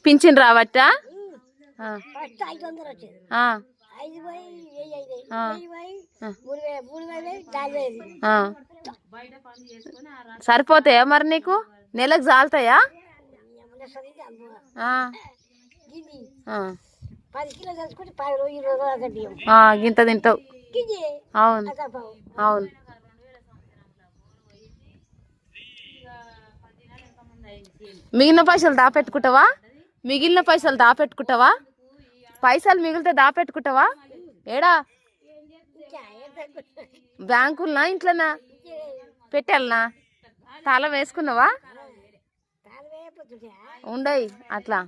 pension రావట్టా సరిపోతాయా మరి నీకు నెలకు చాలుతాయా గింత తింటావు అవును అవును మిగిలిన పైసలు దాపెట్టుకుంటావా పైసలు మిగిలితే దాపెట్టుకుంటావా ఏడా బ్యాంకులనా ఇంట్లోనా పెట్టాలనా తాళం వేసుకున్నావా ఉండయి అట్లా